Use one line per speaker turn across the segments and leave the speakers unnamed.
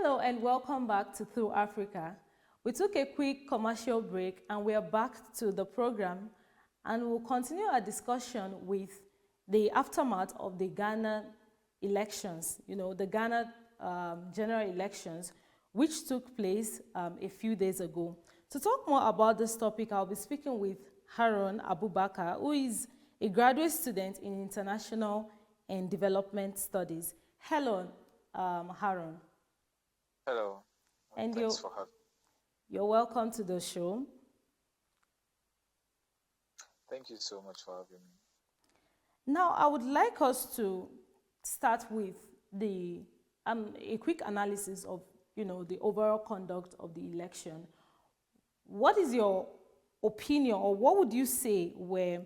Hello and welcome back to Through Africa. We took a quick commercial break and we are back to the program, and we'll continue our discussion with the aftermath of the Ghana elections, the Ghana general elections, which took place a few days ago. To talk more about this topic, I'll be speaking with Harun Abubakar, who is a graduate student in International and Development Studies. Hello, Harun.
Hello,
And
thanks for having me.
You're welcome to the show.
Thank you so much for having me.
Now, I would like us to start with a quick analysis of, the overall conduct of the election. What is your opinion, or what would you say were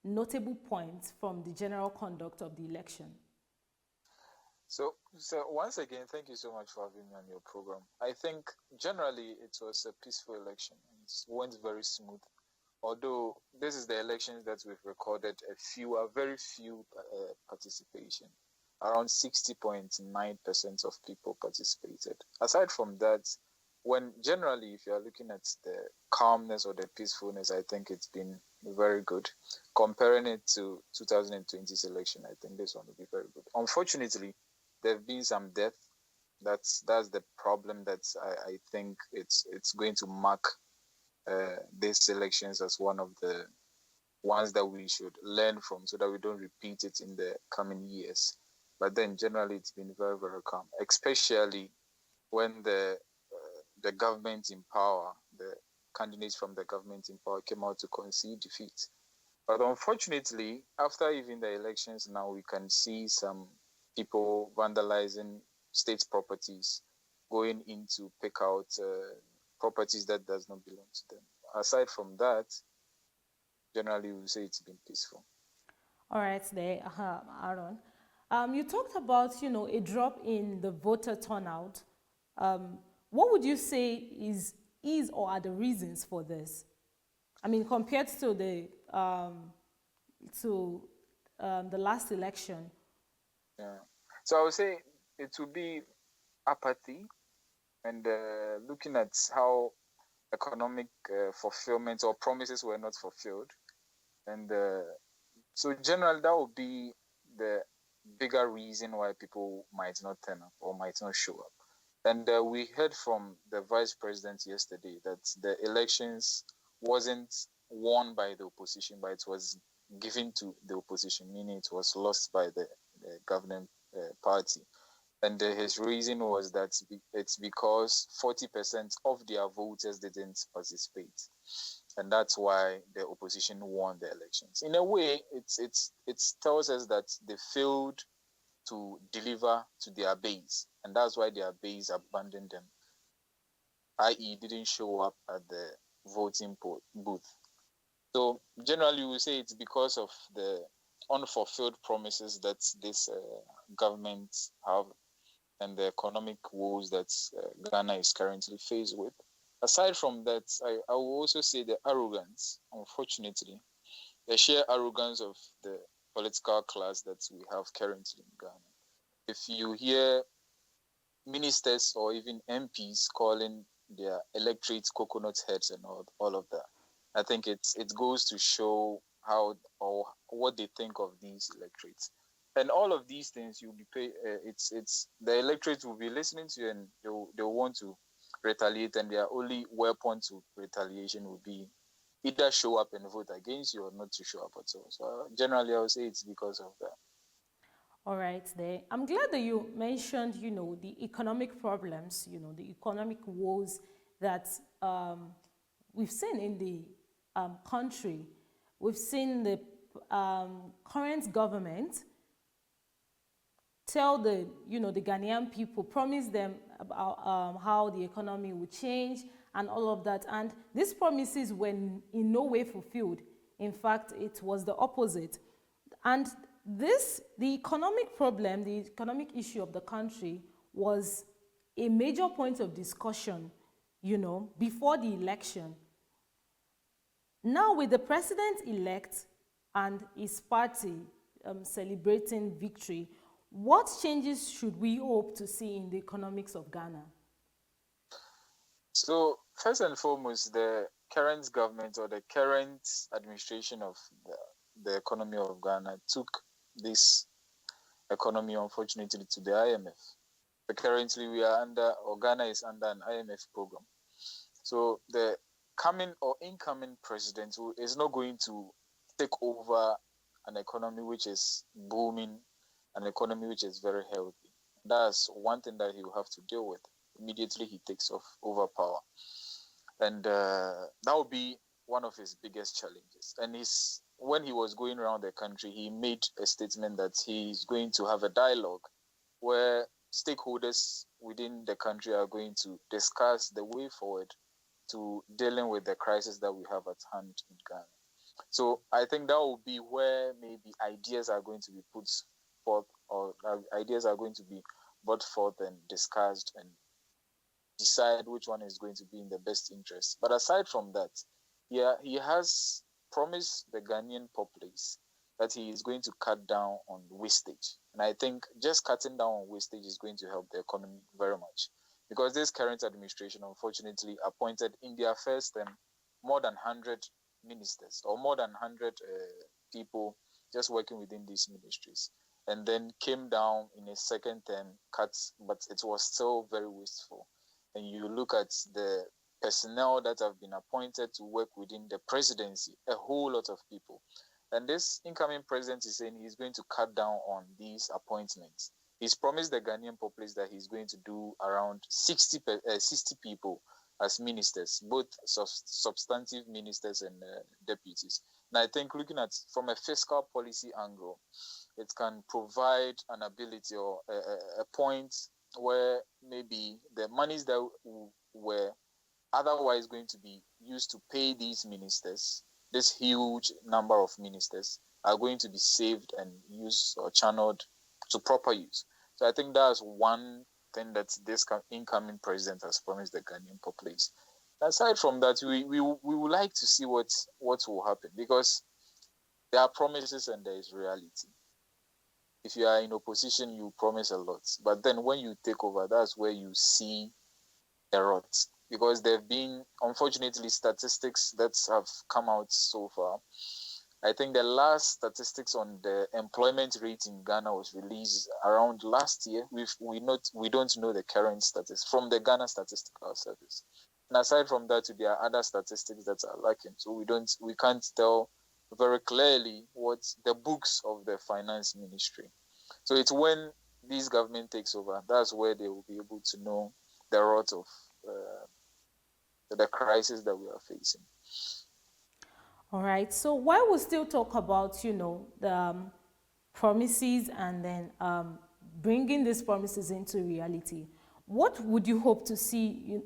notable points from the general conduct of the election?
So once again, thank you so much for having me on your program. I think generally it was a peaceful election. It went very smooth. Although this is the elections that we've recorded very few participation. Around 60.9% of people participated. Aside from that, if you're looking at the calmness or the peacefulness, I think it's been very good. Comparing it to 2020's election, I think this one will be very good. Unfortunately, there have been some death. That's the problem that I think it's going to mark these elections as one of the ones that we should learn from, so that we don't repeat it in the coming years. But then generally it's been very, very calm, especially when the government in power, the candidates from the government in power came out to concede defeat. But unfortunately, after even the elections now, we can see some people vandalizing state properties, going in to pick out properties that does not belong to them. Aside from that, generally we say it's been peaceful.
All right, there, Aaron. You talked about, a drop in the voter turnout. What would you say is or are the reasons for this? I mean, compared to the last election.
Yeah. So I would say it would be apathy and looking at how economic fulfillment or promises were not fulfilled. And so generally that would be the bigger reason why people might not turn up or might not show up. And we heard from the vice president yesterday that the elections wasn't won by the opposition, but it was given to the opposition, meaning it was lost by the governing party. And his reason was that it's because 40% of their voters didn't participate. And that's why the opposition won the elections. In a way, it tells us that they failed to deliver to their base. And that's why their base abandoned them, i.e. didn't show up at the voting booth. So generally, we say it's because of the unfulfilled promises that this government have and the economic woes that Ghana is currently faced with. Aside from that, I will also say the arrogance, unfortunately, the sheer arrogance of the political class that we have currently in Ghana. If you hear ministers or even MPs calling their electorate coconut heads and all of that, I think it goes to show how or what they think of these electorates. And all of these things you'll be it's the electorate will be listening to you, and they'll want to retaliate, and their only weapon to retaliation will be either show up and vote against you or not to show up at all. So generally I would say it's because of that.
All right, there. I'm glad that you mentioned, the economic problems, the economic woes that we've seen in the country. We've seen the current government tell the Ghanaian people, promise them about how the economy will change and all of that. And these promises were in no way fulfilled. In fact, it was the opposite. And the economic problem, the economic issue of the country was a major point of discussion, before the election. Now with the president-elect and his party celebrating victory, What changes should we hope to see in the economics of Ghana?
So first and foremost, the current government or the current administration of the economy of Ghana took this economy, unfortunately, to the IMF. But currently, we are under, or Ghana is under an IMF program. So the coming or incoming president who is not going to take over an economy which is booming, an economy which is very healthy. That's one thing that he will have to deal with immediately he takes over power. And that will be one of his biggest challenges. And when he was going around the country, he made a statement that he's going to have a dialogue where stakeholders within the country are going to discuss the way forward to dealing with the crisis that we have at hand in Ghana. So I think that will be where maybe ideas are going to be put forth, or ideas are going to be brought forth and discussed and decide which one is going to be in the best interest. But aside from that, yeah, he has promised the Ghanaian populace that he is going to cut down on wastage. And I think just cutting down on wastage is going to help the economy very much. Because this current administration, unfortunately, appointed in their first term more than 100 ministers or more than 100 people just working within these ministries. And then came down in a second term, cuts, but it was still very wasteful. And you look at the personnel that have been appointed to work within the presidency, a whole lot of people. And this incoming president is saying he's going to cut down on these appointments. He's promised the Ghanaian populace that he's going to do around 60 people as ministers, both substantive ministers and deputies. And I think looking at from a fiscal policy angle, it can provide an ability or a point where maybe the monies that were otherwise going to be used to pay these ministers, this huge number of ministers, are going to be saved and used or channeled to proper use. So I think that's one thing that this incoming president has promised the Ghanaian populace. Aside from that, we would like to see what will happen, because there are promises and there is reality. If you are in opposition, you promise a lot. But then when you take over, that's where you see the rot. Because there have been, unfortunately, statistics that have come out so far. I think the last statistics on the employment rate in Ghana was released around last year. We don't know the current status from the Ghana Statistical Service. And aside from that, there are other statistics that are lacking. So we can't tell very clearly what the books of the finance ministry. So it's when this government takes over, that's where they will be able to know the rot of the crisis that we are facing.
All right. So while we still talk about, the promises and then bringing these promises into reality, what would you hope to see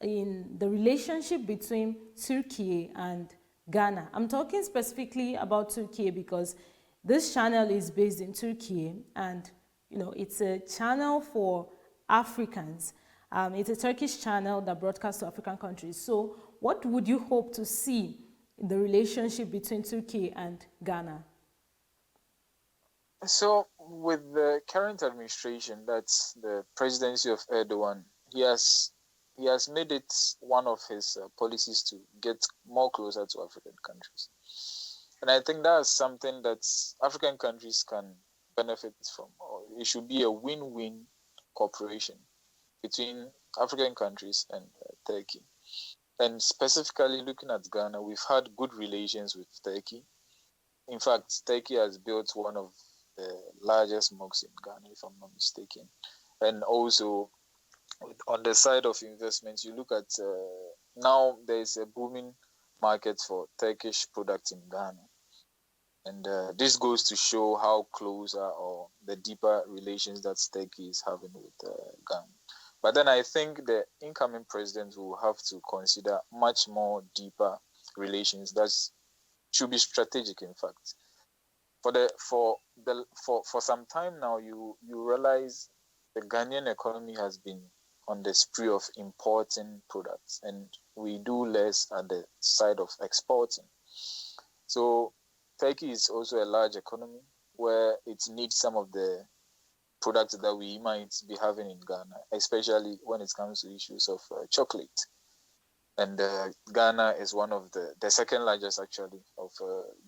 in the relationship between Turkey and Ghana? I'm talking specifically about Turkey because this channel is based in Turkey, and it's a channel for Africans. It's a Turkish channel that broadcasts to African countries. So what would you hope to see in the relationship between Turkey and Ghana?
So with the current administration, that's the presidency of Erdogan, he has made it one of his policies to get more closer to African countries. And I think that's something that African countries can benefit from. Or it should be a win-win cooperation between African countries and Turkey. And specifically looking at Ghana, we've had good relations with Turkey. In fact, Turkey has built one of the largest mosques in Ghana, if I'm not mistaken. And also, on the side of investments, you look at now there's a booming market for Turkish products in Ghana. And this goes to show how close or the deeper relations that Turkey is having with Ghana. But then I think the incoming president will have to consider much more deeper relations that should be strategic, in fact. For some time now, you realize the Ghanaian economy has been on the spree of importing products, and we do less at the side of exporting. So Turkey is also a large economy where it needs some of the products that we might be having in Ghana, especially when it comes to issues of chocolate. And Ghana is one of the second largest, actually, of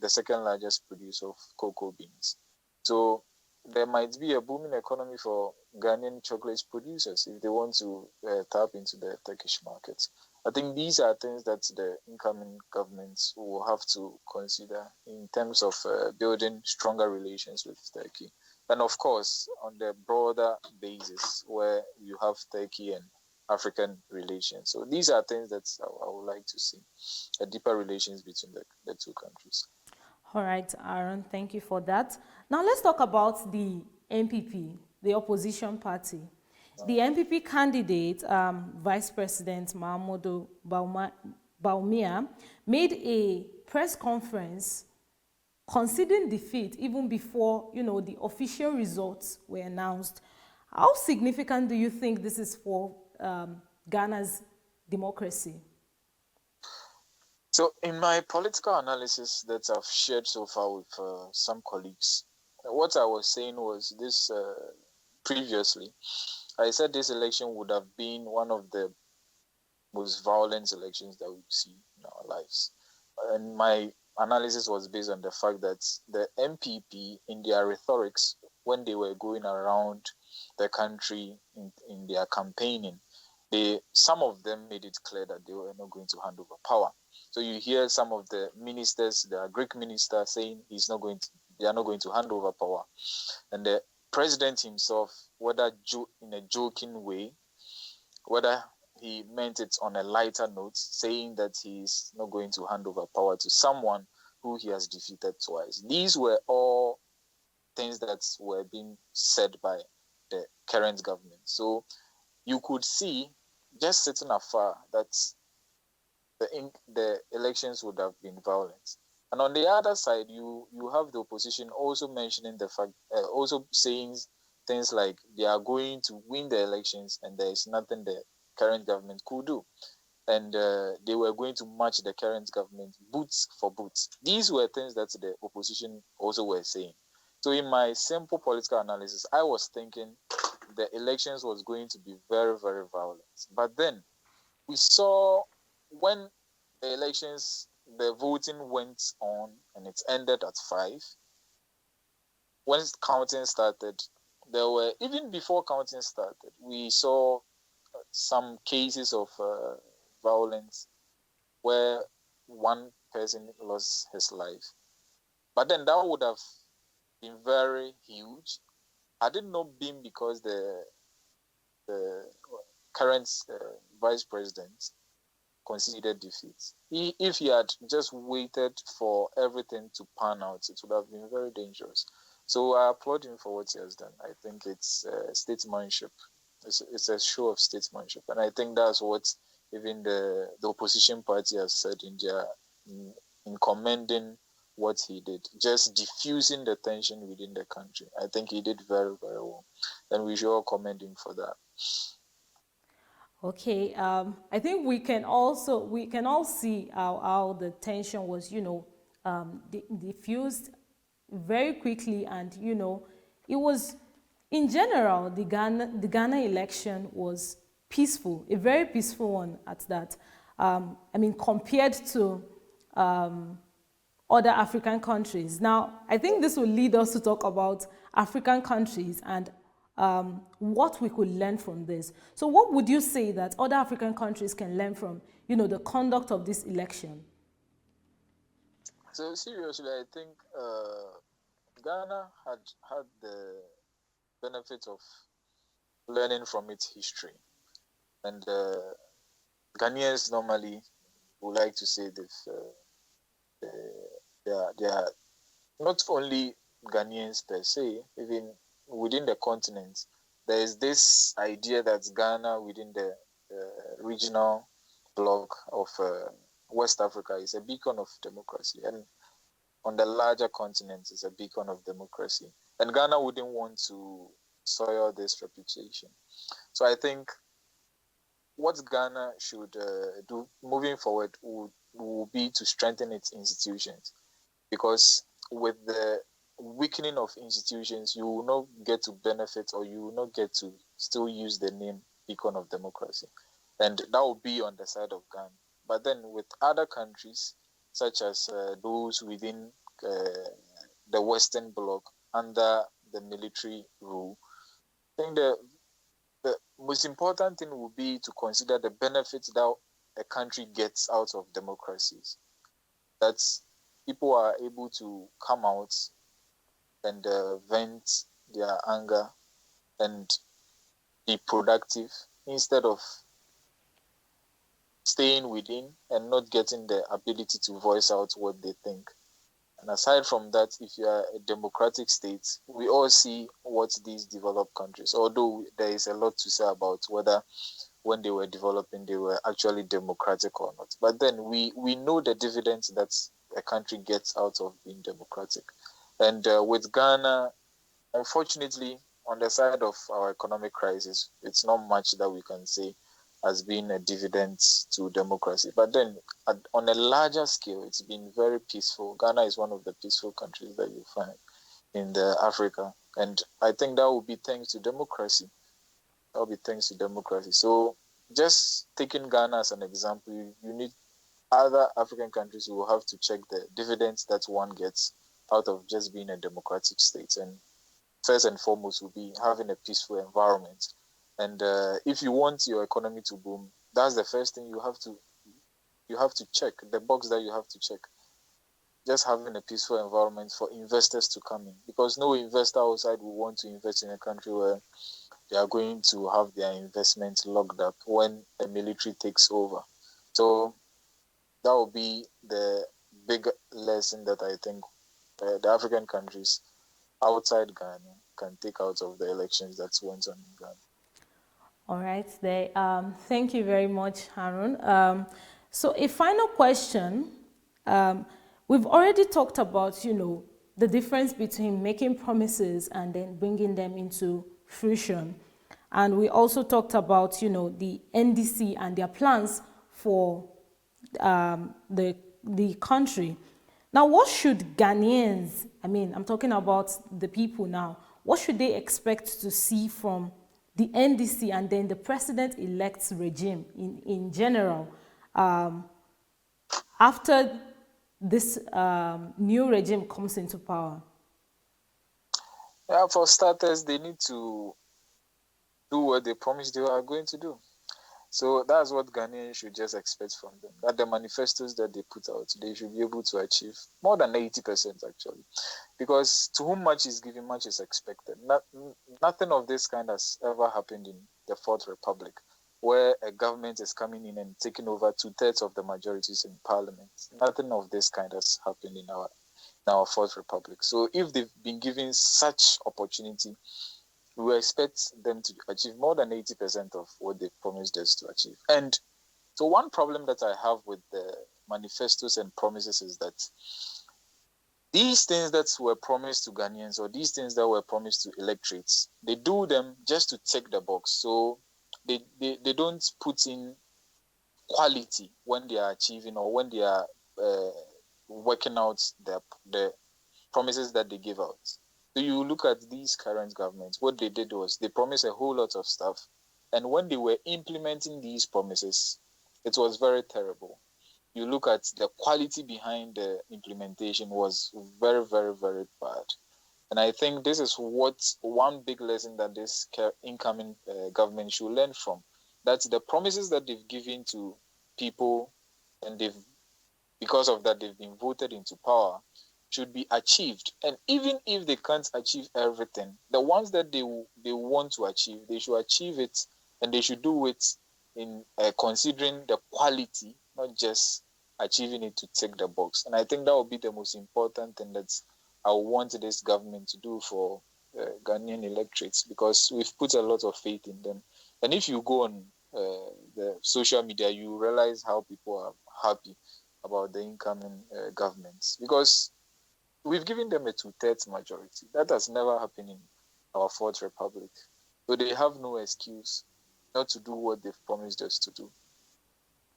the second largest producer of cocoa beans. So there might be a booming economy for Ghanaian chocolate producers if they want to tap into the Turkish market. I think these are things that the incoming governments will have to consider in terms of building stronger relations with Turkey. And of course, on the broader basis where you have Turkey and African relations. So these are things that I would like to see, a deeper relations between the two countries.
All right, Aaron, thank you for that. Now let's talk about the NPP, the opposition party. The NPP candidate, Vice President Mahmoud Baumia, made a press conference conceding defeat even before, the official results were announced. How significant do you think this is for Ghana's democracy?
So in my political analysis that I've shared so far with some colleagues, what I was saying was this previously. I said this election would have been one of the most violent elections that we've seen in our lives. And my analysis was based on the fact that the MPP, in their rhetorics, when they were going around the country in their campaigning, some of them made it clear that they were not going to hand over power. So you hear some of the ministers, the Greek minister, saying they are not going to hand over power. And the president himself, whether in a joking way, whether he meant it on a lighter note, saying that he is not going to hand over power to someone who he has defeated twice. These were all things that were being said by the current government. So you could see, just sitting afar, that the elections would have been violent. And on the other side, you have the opposition also mentioning the fact, also saying things like they are going to win the elections and there is nothing the current government could do. And they were going to match the current government boots for boots. These were things that the opposition also were saying. So in my simple political analysis, I was thinking the elections was going to be very, very violent. But then we saw when the elections, the voting went on and it ended at 5. When counting started, there were, even before counting started, we saw some cases of violence where one person lost his life. But then that would have been very huge had it not been because the current vice president conceded defeat. If he had just waited for everything to pan out, it would have been very dangerous. So I applaud him for what he has done. I think it's statesmanship. It's a show of statesmanship, and I think that's what even the opposition party has said in commending what he did, just diffusing the tension within the country. I think he did very, very well, and we should all commend him for that.
Okay, I think we can all see how the tension was, diffused very quickly, and it was, in general, the Ghana election was peaceful, a very peaceful one at that. Compared to other African countries. Now, I think this will lead us to talk about African countries and what we could learn from this. So what would you say that other African countries can learn from, the conduct of this election?
So seriously, I think Ghana had the benefit of learning from its history. And Ghanaians normally would like to say this, they are not only Ghanaians per se, even within the continent, there is this idea that Ghana within the regional bloc of West Africa is a beacon of democracy, and on the larger continent is a beacon of democracy. And Ghana wouldn't want to soil this reputation. So I think what Ghana should do moving forward will be to strengthen its institutions, because with the weakening of institutions, you will not get to benefit, or you will not get to still use the name beacon of democracy. And that will be on the side of Ghana. But then with other countries, such as those within the Western Bloc under the military rule, I think the most important thing will be to consider the benefits that a country gets out of democracies. That people are able to come out and vent their anger and be productive instead of staying within and not getting the ability to voice out what they think. And aside from that, if you are a democratic state, we all see what these developed countries, although there is a lot to say about whether when they were developing, they were actually democratic or not. But then we know the dividends that a country gets out of being democratic. And with Ghana, unfortunately, on the side of our economic crisis, it's not much that we can say has been a dividend to democracy. But then on a larger scale, it's been very peaceful. Ghana is one of the peaceful countries that you find in the Africa. And I think that will be thanks to democracy. That will be thanks to democracy. So just taking Ghana as an example, you need other African countries who will have to check the dividends that one gets out of just being a democratic state. And first and foremost will be having a peaceful environment. And if you want your economy to boom, that's the first thing you have to check, the box that you have to check. Just having a peaceful environment for investors to come in, because no investor outside will want to invest in a country where they are going to have their investments locked up when the military takes over. So that will be the big lesson that I think the African countries outside Ghana can take out of the elections that went on in Ghana.
All right, there. Thank you very much, Harun. So a final question. We've already talked about, the difference between making promises and then bringing them into fruition. And we also talked about, the NDC and their plans for the country. Now, what should Ghanaians, I'm talking about the people now, what should they expect to see from the NDC and then the president-elect's regime in general after this new regime comes into power?
Yeah, for starters, they need to do what they promised they are going to do. So that's what Ghanaians should just expect from them. That the manifestos that they put out, they should be able to achieve more than 80% actually. Because to whom much is given, much is expected. Nothing of this kind has ever happened in the Fourth Republic, where a government is coming in and taking over 2/3 of the majorities in parliament. Nothing of this kind has happened in our Fourth Republic. So if they've been given such opportunity, we expect them to achieve more than 80% of what they promised us to achieve. And so one problem that I have with the manifestos and promises is that these things that were promised to Ghanaians, or these things that were promised to electorates, they do them just to tick the box. So they don't put in quality when they are achieving, or when they are working out the promises that they give out. So you look at these current governments, what they did was they promised a whole lot of stuff. And when they were implementing these promises, it was very terrible. You look at the quality behind the implementation was very, very, very bad. And I think this is one big lesson that this incoming government should learn from. That's the promises that they've given to people, and because of that, they've been voted into power, should be achieved. And even if they can't achieve everything, the ones that they want to achieve, they should achieve it, and they should do it in considering the quality, not just achieving it to tick the box. And I think that will be the most important thing that I want this government to do for Ghanaian electorates, because we've put a lot of faith in them. And if you go on the social media, you realize how people are happy about the incoming governments, because we've given them a 2/3 majority. That has never happened in our Fourth Republic. So they have no excuse not to do what they've promised us to do.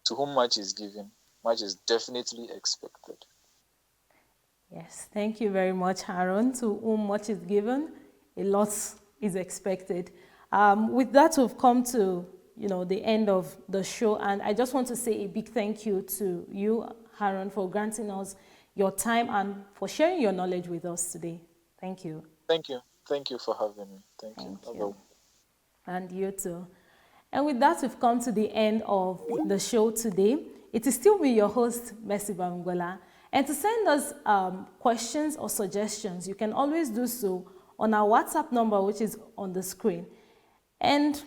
To whom much is given, much is definitely expected.
Yes, thank you very much, Harun. To whom much is given, a lot is expected. With that, we've come to the end of the show, and I just want to say a big thank you to you, Harun, for granting us your time and for sharing your knowledge with us today. Thank you.
Thank you. Thank you for having me. Thank you.
And you too. And with that, we've come to the end of the show today. It is still me, your host, Mercy Bamgola. And to send us questions or suggestions, you can always do so on our WhatsApp number, which is on the screen. And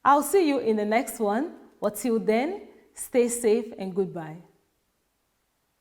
I'll see you in the next one. But till then, stay safe and goodbye.